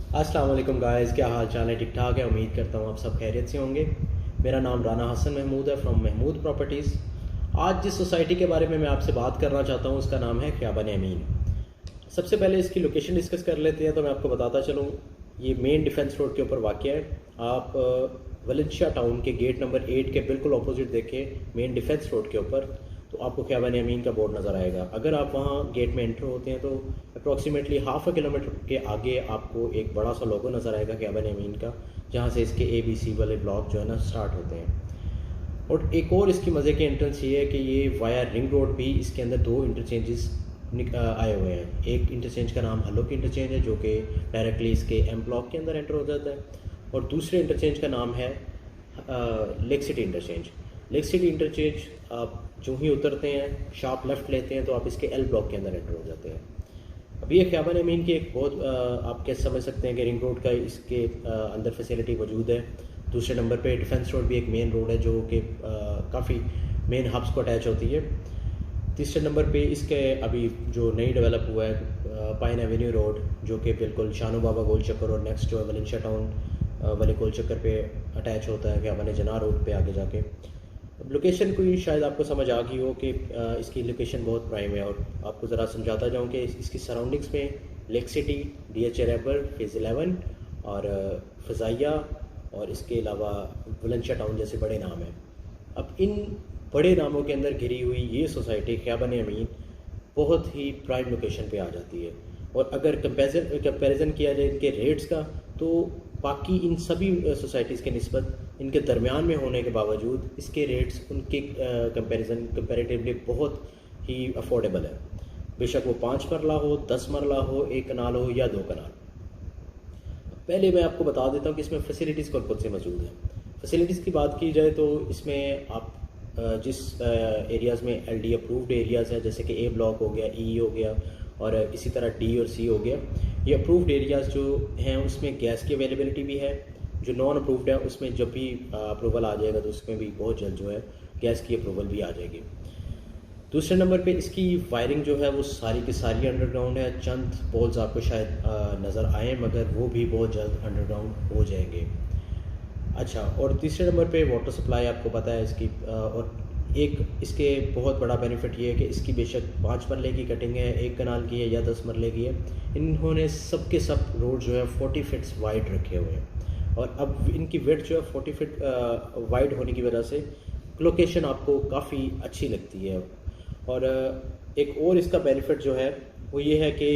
अस्सलाम वालेकुम गाइस, क्या हाल चाल है? ठीक ठाक है। उम्मीद करता हूँ आप सब खैरियत से होंगे। मेरा नाम राना हसन महमूद है फ्रॉम महमूद प्रॉपर्टीज़। आज जिस सोसाइटी के बारे में मैं आपसे बात करना चाहता हूँ उसका नाम है ख्याबन अमीन। सबसे पहले इसकी लोकेशन डिस्कस कर लेते हैं। तो मैं आपको बताता चलूँ, ये मेन डिफेंस रोड के ऊपर वाक़या है। आप वलेंशिया टाउन के गेट नंबर 8 के बिल्कुल अपोजिट देखें, मेन डिफेंस रोड के ऊपर, तो आपको ख्याबन अमीन का बोर्ड नज़र आएगा। अगर आप वहाँ गेट में एंटर होते हैं तो अप्रॉक्सीमेटली हाफ अ किलोमीटर के आगे आपको एक बड़ा सा लोगो नज़र आएगा ख्याबन अमीन का, जहाँ से इसके ABC वाले ब्लॉक जो है ना स्टार्ट होते हैं। और एक और इसकी मज़े की एंट्रेंस ये है कि ये वाया रिंग रोड भी इसके अंदर दो इंटरचेंजेस आए हुए हैं। एक इंटरचेंज का नाम हलोक इंटरचेंज है, जो कि डायरेक्टली इसके एम ब्लॉक के अंदर एंटर हो जाता है। और दूसरे इंटरचेंज का नाम है lake city interchange. Lake city interchange आप जो ही उतरते हैं, शार्प लेफ़्ट लेते हैं, तो आप इसके एल ब्लॉक के अंदर एंटर हो जाते हैं। अभी ये ख्याबन अमीन की एक बहुत आप कैसे समझ सकते हैं कि रिंग रोड का इसके अंदर फैसिलिटी मौजूद है। दूसरे नंबर पे डिफेंस रोड भी एक मेन रोड है जो कि काफ़ी मेन हब्स को अटैच होती है। तीसरे नंबर पे इसके अभी जो नई डेवलप हुआ है पाइन एवेन्यू रोड, जो कि बिल्कुल शानू बाबा गोल चक्कर और नेक्स्ट जो है वलेंशिया टाउन वाले गोल चक्कर पे अटैच होता है, ख्याबन जनाह रोड पे आगे जाके। लोकेशन कोई शायद आपको समझ आ गई हो कि इसकी लोकेशन बहुत प्राइम है। और आपको ज़रा समझाता जाऊँ कि इसकी सराउंडिंग्स में लेक सिटी, DH रैबर, फेज़ 11 और फ़ज़ाइया और इसके अलावा वलेंशिया टाउन जैसे बड़े नाम हैं। अब इन बड़े नामों के अंदर घिरी हुई ये सोसाइटी ख्याबन अमीन बहुत ही प्राइम लोकेशन पे आ जाती है। और अगर कंपैरिजन किया जाए इनके रेट्स का, तो बाकी इन सभी सोसाइटीज़ के निस्बत इनके दरमियान में होने के बावजूद इसके रेट्स उनके कंपैरेटिवली बहुत ही अफोर्डेबल है। बेशक वो 5 मरला हो, 10 मरला हो, 1 कनाल हो या 2 कनाल। पहले मैं आपको बता देता हूँ कि इसमें फैसिलिटीज़ कौन कौन से मौजूद हैं। फैसिलिटीज़ की बात की जाए तो इसमें आप जिस एरियाज़ में LD अप्रूव्ड एरियाज़ हैं, जैसे कि A ब्लॉक हो गया, E हो गया और इसी तरह D और C हो गया, ये अप्रूव्ड एरियाज़ जो हैं उसमें गैस की अवेलेबिलिटी भी है। जो नॉन अप्रूव्ड है उसमें जब भी अप्रूवल आ जाएगा तो उसमें भी बहुत जल्द जो है गैस की अप्रूवल भी आ जाएगी। दूसरे नंबर पे इसकी वायरिंग जो है वो सारी की सारी अंडरग्राउंड है। चंद पोल्स आपको शायद नज़र आए, मगर वो भी बहुत जल्द अंडरग्राउंड हो जाएंगे। अच्छा, और तीसरे नंबर पे वाटर सप्लाई आपको पता है इसकी। और एक इसके बहुत बड़ा बेनिफिट ये है कि इसकी बेशक 5 मरले की कटिंग है, 1 कनाल की है या 10 मरले की है, इन्होंने सब के सब रोड जो है 40 फीट्स वाइड रखे हुए हैं। और अब इनकी विड्थ जो है 40 फीट वाइड होने की वजह से लोकेशन आपको काफ़ी अच्छी लगती है। और एक और इसका बेनिफिट जो है वो ये है कि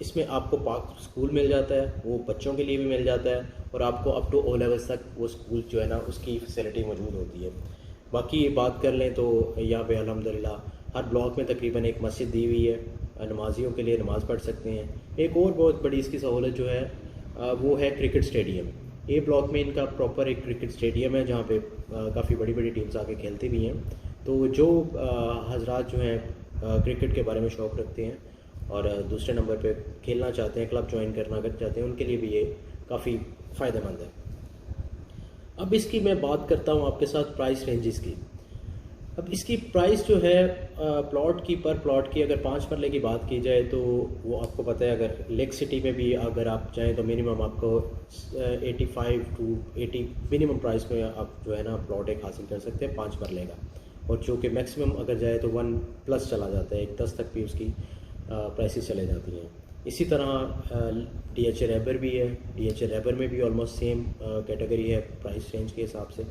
इसमें आपको पार्क स्कूल मिल जाता है, वो बच्चों के लिए भी मिल जाता है, और आपको अप टू O लेवल्स तक वो स्कूल जो है ना उसकी फैसिलिटी मौजूद होती है। बाकी बात कर लें तो यहाँ पे अल्हम्दुलिल्लाह हर ब्लॉक में तकरीबन एक मस्जिद दी हुई है, नमाजियों के लिए नमाज़ पढ़ सकते हैं। एक और बहुत बड़ी इसकी सहूलत जो है वो है क्रिकेट स्टेडियम। A ब्लॉक में इनका प्रॉपर एक क्रिकेट स्टेडियम है जहाँ पे काफ़ी बड़ी बड़ी टीम्स आके खेलती भी हैं। तो जो हजरात जो हैं क्रिकेट के बारे में शौक़ रखते हैं और दूसरे नंबर पे खेलना चाहते हैं, क्लब ज्वाइन करना अगर चाहते हैं, उनके लिए भी ये काफ़ी फ़ायदेमंद है। अब इसकी मैं बात करता हूँ आपके साथ प्राइस रेंजेस की। अब इसकी प्राइस जो है प्लॉट की, पर प्लॉट की अगर 5 मरले की बात की जाए तो वो आपको पता है, अगर लेक सिटी में भी अगर आप चाहें तो मिनिमम आपको 85 टू 80 मिनिमम प्राइस में आप जो है ना प्लॉट एक हासिल कर सकते हैं 5 मरले का। और जो कि मैक्सिमम अगर जाए तो 1+ चला जाता है, 10 तक भी उसकी प्राइसेस चले जाती हैं। इसी तरह DH रैबर भी है। DH रैबर में भी ऑलमोस्ट सेम कैटेगरी है प्राइस रेंज के हिसाब से।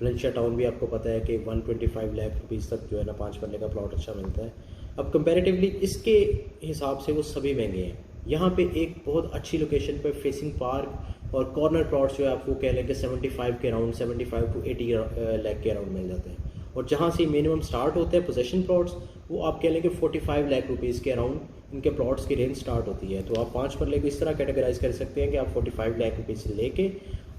वलेंशिया टाउन भी आपको पता है कि 125 लाख रुपीज़ तक जो है ना 5 मरले का प्लॉट अच्छा मिलता है। अब कंपैरेटिवली इसके हिसाब से वो सभी महंगे हैं। यहाँ पे एक बहुत अच्छी लोकेशन पे फेसिंग पार्क और कॉर्नर प्लॉट्स जो है आपको कह लें कि 75 के अराउंड, 75 टू 80 लाख के अराउंड मिल जाते हैं। और जहाँ से मिनिमम स्टार्ट होते हैं पोजेशन प्लॉट्स, वो आप कह लें कि 45 लाख रुपीज़ के अराउंड इनके प्लॉट्स की रेंज स्टार्ट होती है। तो आप 5 मरले को इस तरह कैटेगराइज कर सकते हैं कि आप 45 लाख रुपीज़ से लेके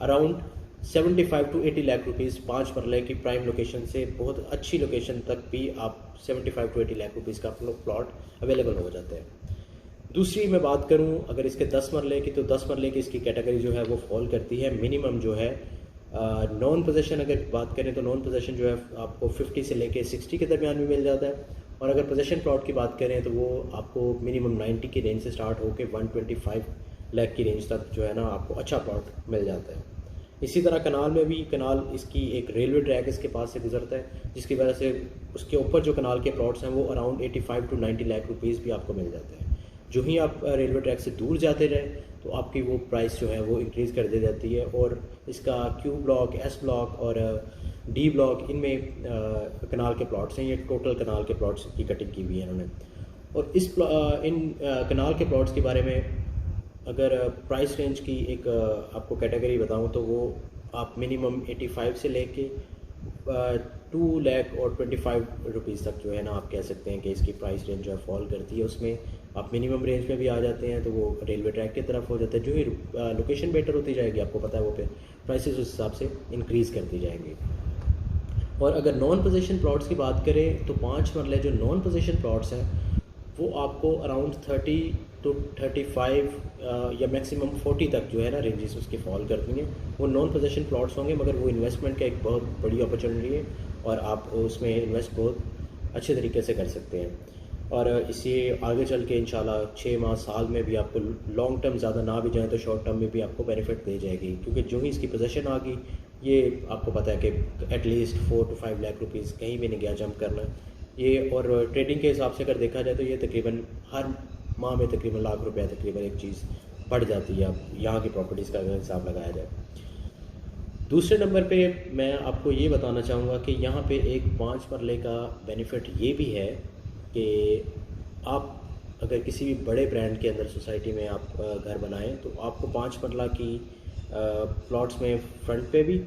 अराउंड 75 टू 80 लाख रुपीज़ 5 मरले की प्राइम लोकेशन से बहुत अच्छी लोकेशन तक भी आप 75 टू 80 लाख रुपीज़ का प्लॉट अवेलेबल हो जाते हैं। दूसरी मैं बात करूं अगर इसके 10 मरले की, तो 10 मरले की इसकी कैटेगरी जो है वो फॉल करती है मिनिमम जो है नॉन पोजेशन। अगर बात करें तो नॉन पोजेशन जो है आपको 50 से लेके 60 के दरमियान भी मिल जाता है। और अगर पोजेशन प्लॉट की बात करें तो वो आपको मिनिमम 90 की रेंज से स्टार्ट होकर 125 लाख की रेंज तक जो है ना आपको अच्छा प्लॉट मिल जाता है। इसी तरह कनाल में भी, कनाल इसकी एक रेलवे ट्रैक इसके पास से गुजरता है, जिसकी वजह से उसके ऊपर जो कनाल के प्लॉट्स हैं वो अराउंड 85 to 90 लाख रुपीज़ भी आपको मिल जाते हैं। जो ही आप रेलवे ट्रैक से दूर जाते रहे तो आपकी वो प्राइस जो है वो इंक्रीज़ कर दी जाती है। और इसका क्यू ब्लॉक, एस ब्लॉक और डी ब्लॉक, इनमें कनाल के प्लॉट्स हैं। ये टोटल कनाल के प्लॉट्स की कटिंग की हुई है इन्होंने। और इन कनाल के प्लॉट्स के बारे में अगर प्राइस रेंज की एक आपको कैटेगरी बताऊं तो वो आप मिनिमम 85 से लेके 2 लाख और 25 रुपीज़ तक जो है ना आप कह सकते हैं कि इसकी प्राइस रेंज जो है फॉल करती है। उसमें आप मिनिमम रेंज में भी आ जाते हैं तो वो रेलवे ट्रैक की तरफ हो जाता है। जो ही लोकेशन बेटर होती जाएगी आपको पता है वो पे प्राइसेस उस हिसाब से इंक्रीज़ करती जाएंगी। और अगर नॉन पोजीशन प्लॉट्स की बात करें तो 5 मरले जो नॉन पोजीशन प्लॉट्स हैं वो आपको अराउंड 30 to 35 या मैक्सिमम 40 तक जो है ना रेंजेस उसके फॉल करती हैं। वो नॉन पोजीशन प्लॉट्स होंगे मगर वो इन्वेस्टमेंट का एक बहुत बड़ी अपॉर्चुनिटी है और आप उसमें इन्वेस्ट बहुत अच्छे तरीके से कर सकते हैं। और इसे आगे चल के इंशाल्लाह 6 माह साल में भी आपको लॉन्ग टर्म ज़्यादा ना भी जाए तो शॉर्ट टर्म में भी आपको बेनिफिट दे जाएगी, क्योंकि जो ही इसकी पोजीशन आ गई ये आपको पता है कि एटलीस्ट 4 to 5 लाख रुपीज़ कहीं भी नहीं गया जंप करना ये। और ट्रेडिंग के हिसाब से अगर देखा जाए तो ये तकरीबन हर माह में तकरीबन लाख रुपया तकरीबन एक चीज़ बढ़ जाती है अब यहाँ की प्रॉपर्टीज़ का अगर हिसाब लगाया जाए। दूसरे नंबर पे मैं आपको ये बताना चाहूँगा कि यहाँ पे एक 5 मरले का बेनिफिट ये भी है कि आप अगर किसी भी बड़े ब्रांड के अंदर सोसाइटी में आप घर बनाएं तो आपको 5 मरला की प्लॉट्स में फ्रंट पे भी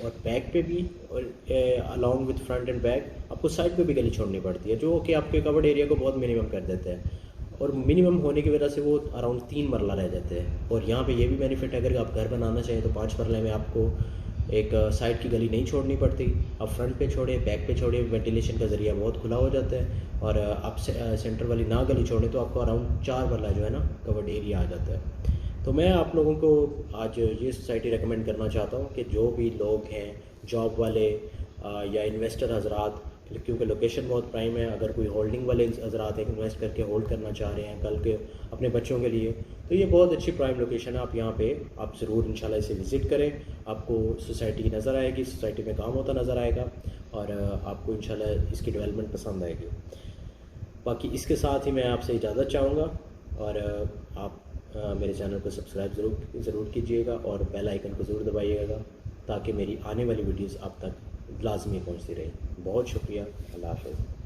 और बैक पे भी और along with front end back आपको साइड पे भी गली छोड़नी पड़ती है, जो कि आपके कवर्ड एरिया को बहुत मिनिमम कर देते हैं। और मिनिमम होने की वजह से वो अराउंड 3 मरला रह जाते हैं। और यहाँ पे ये भी बेनिफिट है अगर आप घर बनाना चाहें तो 5 मरले में आपको एक साइड की गली नहीं छोड़नी पड़ती। आप फ्रंट पे छोड़े, बैक पे छोड़े, वेंटिलेशन का ज़रिया बहुत खुला हो जाता है। और आप सेंटर वाली ना गली छोड़ें तो आपको अराउंड 4 मरला जो है ना कवर्ड एरिया आ जाता है। तो मैं आप लोगों को आज ये सोसाइटी रेकमेंड करना चाहता हूँ कि जो भी लोग हैं जॉब वाले या इन्वेस्टर हजरात, क्योंकि लोकेशन बहुत प्राइम है, अगर कोई होल्डिंग वाले हजरात हैं इन्वेस्ट करके होल्ड करना चाह रहे हैं कल के अपने बच्चों के लिए, तो ये बहुत अच्छी प्राइम लोकेशन है। आप यहाँ पे आप ज़रूर इंशाल्लाह इसे विज़िट करें, आपको सोसाइटी नज़र आएगी, सोसाइटी में काम होता नज़र आएगा और आपको इंशाल्लाह इसकी डेवलपमेंट पसंद आएगी। बाकी इसके साथ ही मैं आपसे इजाज़त चाहूँगा और आप मेरे चैनल को सब्सक्राइब ज़रूर कीजिएगा और बेल आइकन को ज़रूर दबाइएगा ताकि मेरी आने वाली वीडियोस आप तक लाजमी पहुंचती रहे। बहुत शुक्रिया। अल्लाह हाफ़िज़।